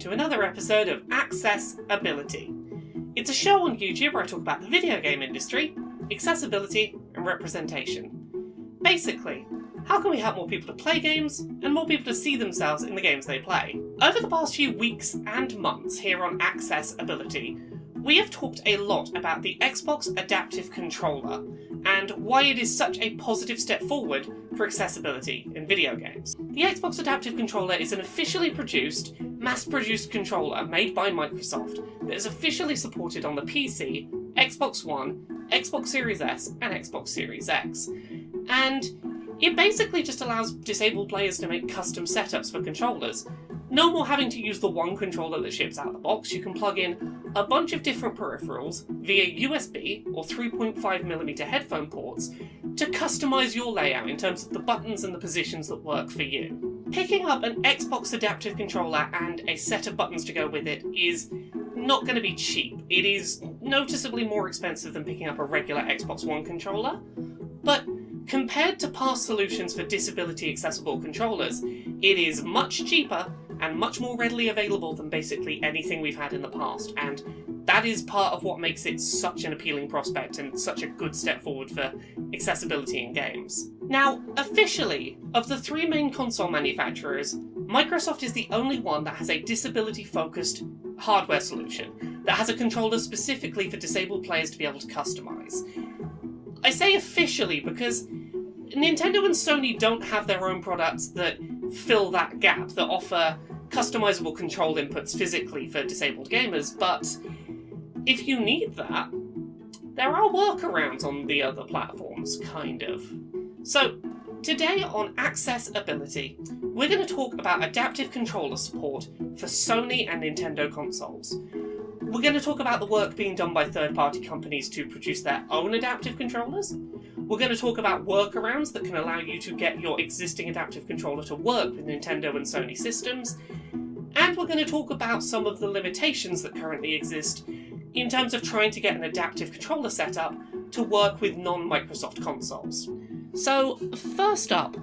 to another episode of Access-Ability. It's a show on YouTube where I talk about the video game industry, accessibility, and representation. Basically, how can we help more people to play games, and more people to see themselves in the games they play? Over the past few weeks and months here on Access-Ability, we have talked a lot about the Xbox Adaptive Controller, and why it is such a positive step forward for accessibility in video games. The Xbox Adaptive Controller is an officially produced, mass-produced controller made by Microsoft that is officially supported on the PC, Xbox One, Xbox Series S, and Xbox Series X. And it basically just allows disabled players to make custom setups for controllers. No more having to use the one controller that ships out of the box. You can plug in a bunch of different peripherals via USB or 3.5mm headphone ports to customize your layout in terms of the buttons and the positions that work for you. Picking up an Xbox Adaptive Controller and a set of buttons to go with it is not going to be cheap. It is noticeably more expensive than picking up a regular Xbox One controller, but compared to past solutions for disability accessible controllers, it is much cheaper and much more readily available than basically anything we've had in the past, and that is part of what makes it such an appealing prospect and such a good step forward for accessibility in games. Now, officially, of the three main console manufacturers, Microsoft is the only one that has a disability-focused hardware solution that has a controller specifically for disabled players to be able to customize. I say officially because Nintendo and Sony don't have their own products that fill that gap, that offer customizable control inputs physically for disabled gamers, but if you need that, there are workarounds on the other platforms, kind of. So, today on Access-Ability, we're going to talk about adaptive controller support for Sony and Nintendo consoles. We're going to talk about the work being done by third-party companies to produce their own adaptive controllers. We're going to talk about workarounds that can allow you to get your existing adaptive controller to work with Nintendo and Sony systems. And we're going to talk about some of the limitations that currently exist in terms of trying to get an adaptive controller setup to work with non-Microsoft consoles. So, first up,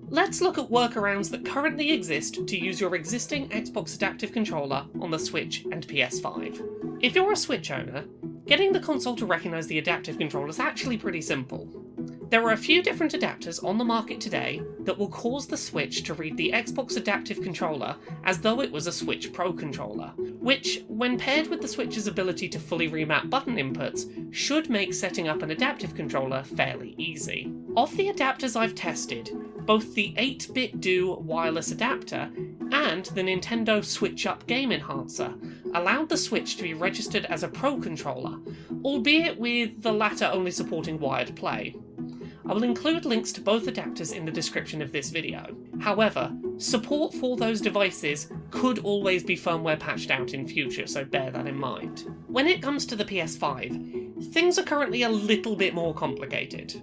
let's look at workarounds that currently exist to use your existing Xbox Adaptive Controller on the Switch and PS5. If you're a Switch owner, getting the console to recognise the adaptive controller is actually pretty simple. There are a few different adapters on the market today that will cause the Switch to read the Xbox Adaptive Controller as though it was a Switch Pro controller, which, when paired with the Switch's ability to fully remap button inputs, should make setting up an adaptive controller fairly easy. Of the adapters I've tested, both the 8-bit Do wireless adapter and the Nintendo Switch Up Game Enhancer allowed the Switch to be registered as a Pro controller, albeit with the latter only supporting wired play. I will include links to both adapters in the description of this video. However, support for those devices could always be firmware patched out in future, so bear that in mind. When it comes to the PS5, things are currently a little bit more complicated.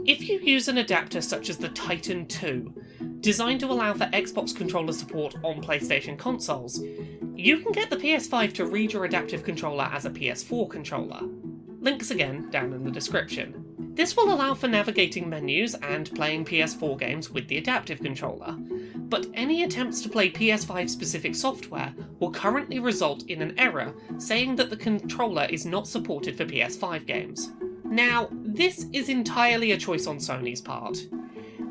If you use an adapter such as the Titan II, designed to allow for Xbox controller support on PlayStation consoles, you can get the PS5 to read your adaptive controller as a PS4 controller. Links again down in the description. This will allow for navigating menus and playing PS4 games with the adaptive controller, but any attempts to play PS5 specific software will currently result in an error saying that the controller is not supported for PS5 games. Now, this is entirely a choice on Sony's part.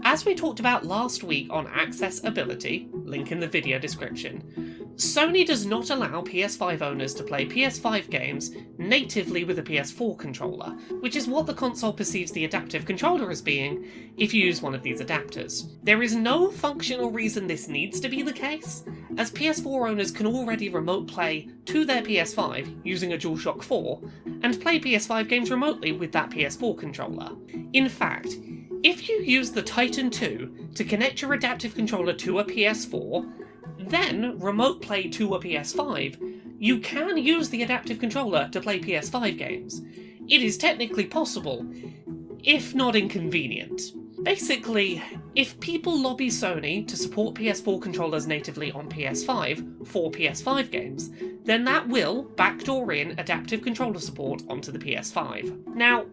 As we talked about last week on Access-Ability, link in the video description, Sony does not allow PS5 owners to play PS5 games natively with a PS4 controller, which is what the console perceives the adaptive controller as being if you use one of these adapters. There is no functional reason this needs to be the case, as PS4 owners can already remote play to their PS5 using a DualShock 4, and play PS5 games remotely with that PS4 controller. In fact, if you use the Titan II to connect your adaptive controller to a PS4, then remote play to a PS5, you can use the adaptive controller to play PS5 games. It is technically possible, if not inconvenient. Basically, if people lobby Sony to support PS4 controllers natively on PS5 for PS5 games, then that will backdoor in adaptive controller support onto the PS5. Now,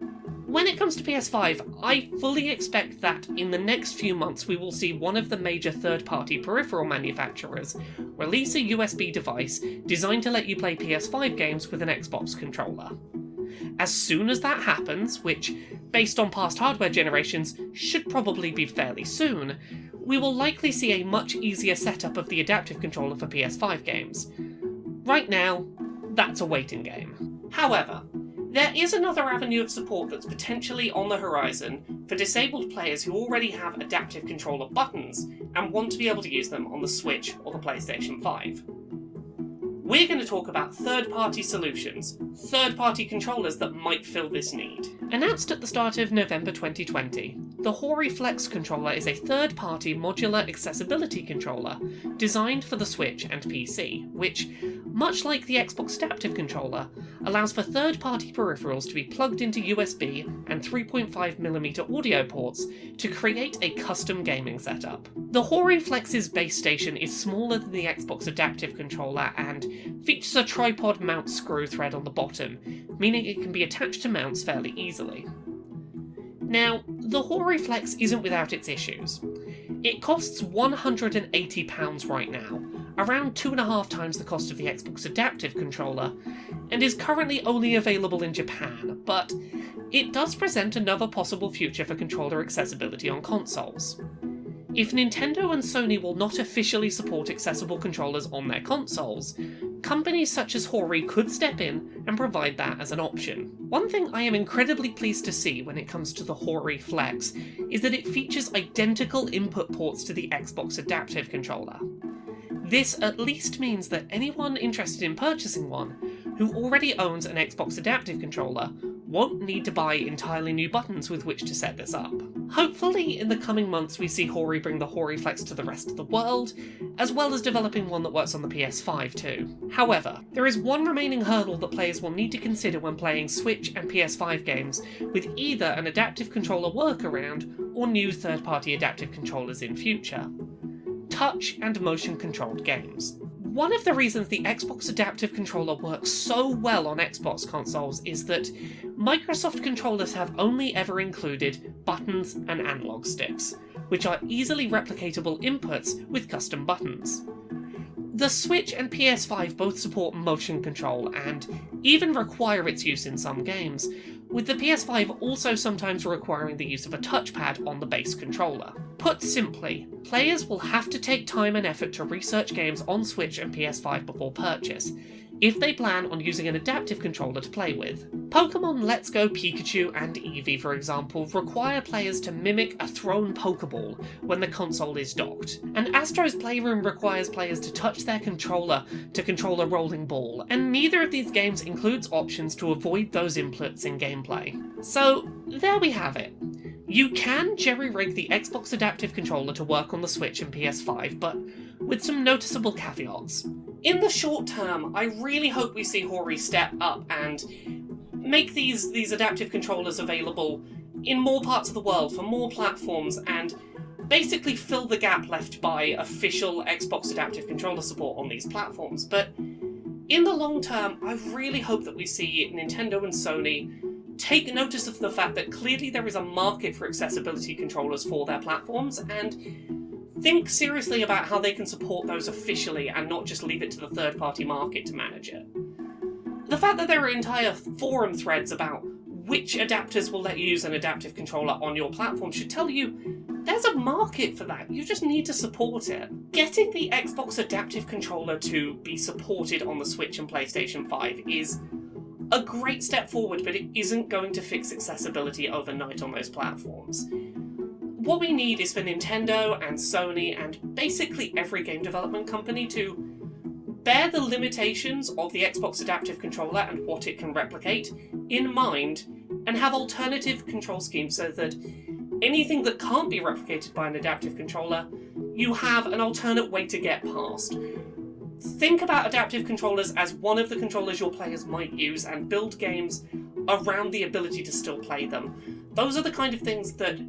When it comes to PS5, I fully expect that in the next few months we will see one of the major third-party peripheral manufacturers release a USB device designed to let you play PS5 games with an Xbox controller. As soon as that happens, which, based on past hardware generations, should probably be fairly soon, we will likely see a much easier setup of the adaptive controller for PS5 games. Right now, that's a waiting game. However, there is another avenue of support that's potentially on the horizon for disabled players who already have adaptive controller buttons and want to be able to use them on the Switch or the PlayStation 5. We're going to talk about third-party solutions, third-party controllers that might fill this need. Announced at the start of November 2020, the Hori Flex controller is a third-party modular accessibility controller designed for the Switch and PC, which, much like the Xbox Adaptive Controller, allows for third-party peripherals to be plugged into USB and 3.5mm audio ports to create a custom gaming setup. The Hori Flex's base station is smaller than the Xbox Adaptive Controller and features a tripod mount screw thread on the bottom, meaning it can be attached to mounts fairly easily. Now, the Hori Flex isn't without its issues. It costs £180 right now, around 2.5 times the cost of the Xbox Adaptive Controller, and is currently only available in Japan, but it does present another possible future for controller accessibility on consoles. If Nintendo and Sony will not officially support accessible controllers on their consoles, companies such as Hori could step in and provide that as an option. One thing I am incredibly pleased to see when it comes to the Hori Flex is that it features identical input ports to the Xbox Adaptive Controller. This at least means that anyone interested in purchasing one, who already owns an Xbox Adaptive Controller, won't need to buy entirely new buttons with which to set this up. Hopefully in the coming months we see Hori bring the Hori Flex to the rest of the world, as well as developing one that works on the PS5 too. However, there is one remaining hurdle that players will need to consider when playing Switch and PS5 games with either an adaptive controller workaround or new third-party adaptive controllers in future: touch and motion-controlled games. One of the reasons the Xbox Adaptive Controller works so well on Xbox consoles is that Microsoft controllers have only ever included buttons and analog sticks, which are easily replicatable inputs with custom buttons. The Switch and PS5 both support motion control and even require its use in some games, with the PS5 also sometimes requiring the use of a touchpad on the base controller. Put simply, players will have to take time and effort to research games on Switch and PS5 before purchase, if they plan on using an adaptive controller to play with. Pokémon Let's Go Pikachu and Eevee, for example, require players to mimic a thrown Pokeball when the console is docked, and Astro's Playroom requires players to touch their controller to control a rolling ball, and neither of these games includes options to avoid those inputs in gameplay. So, there we have it. You can jerry-rig the Xbox Adaptive Controller to work on the Switch and PS5, but with some noticeable caveats. In the short term, I really hope we see Hori step up and make these adaptive controllers available in more parts of the world, for more platforms, and basically fill the gap left by official Xbox Adaptive Controller support on these platforms. But in the long term, I really hope that we see Nintendo and Sony take notice of the fact that clearly there is a market for accessibility controllers for their platforms, and think seriously about how they can support those officially and not just leave it to the third-party market to manage it. The fact that there are entire forum threads about which adapters will let you use an adaptive controller on your platform should tell you there's a market for that, you just need to support it. Getting the Xbox Adaptive Controller to be supported on the Switch and PlayStation 5 is a great step forward, but it isn't going to fix accessibility overnight on those platforms. What we need is for Nintendo and Sony and basically every game development company to bear the limitations of the Xbox Adaptive Controller and what it can replicate in mind, and have alternative control schemes so that anything that can't be replicated by an adaptive controller, you have an alternate way to get past. Think about adaptive controllers as one of the controllers your players might use and build games around the ability to still play them. Those are the kind of things that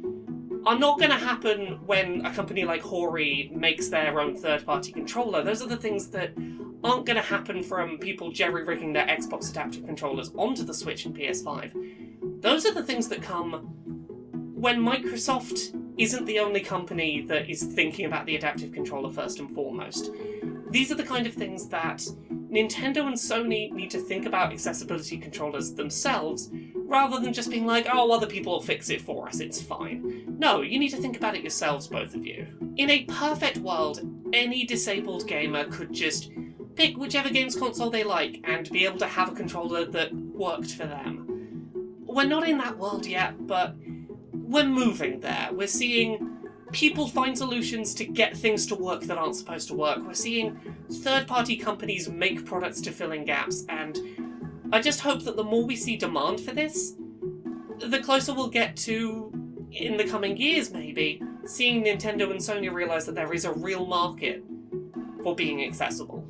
are not going to happen when a company like Hori makes their own third-party controller. Those are the things that aren't going to happen from people jerry-rigging their Xbox Adaptive Controllers onto the Switch and PS5. Those are the things that come when Microsoft isn't the only company that is thinking about the adaptive controller first and foremost. These are the kind of things that Nintendo and Sony need to think about accessibility controllers themselves, rather than just being like, oh, other people will fix it for us, it's fine. No, you need to think about it yourselves, both of you. In a perfect world, any disabled gamer could just pick whichever games console they like and be able to have a controller that worked for them. We're not in that world yet, but we're moving there. We're seeing people find solutions to get things to work that aren't supposed to work. We're seeing third-party companies make products to fill in gaps, and I just hope that the more we see demand for this, the closer we'll get to, in the coming years maybe, seeing Nintendo and Sony realise that there is a real market for being accessible.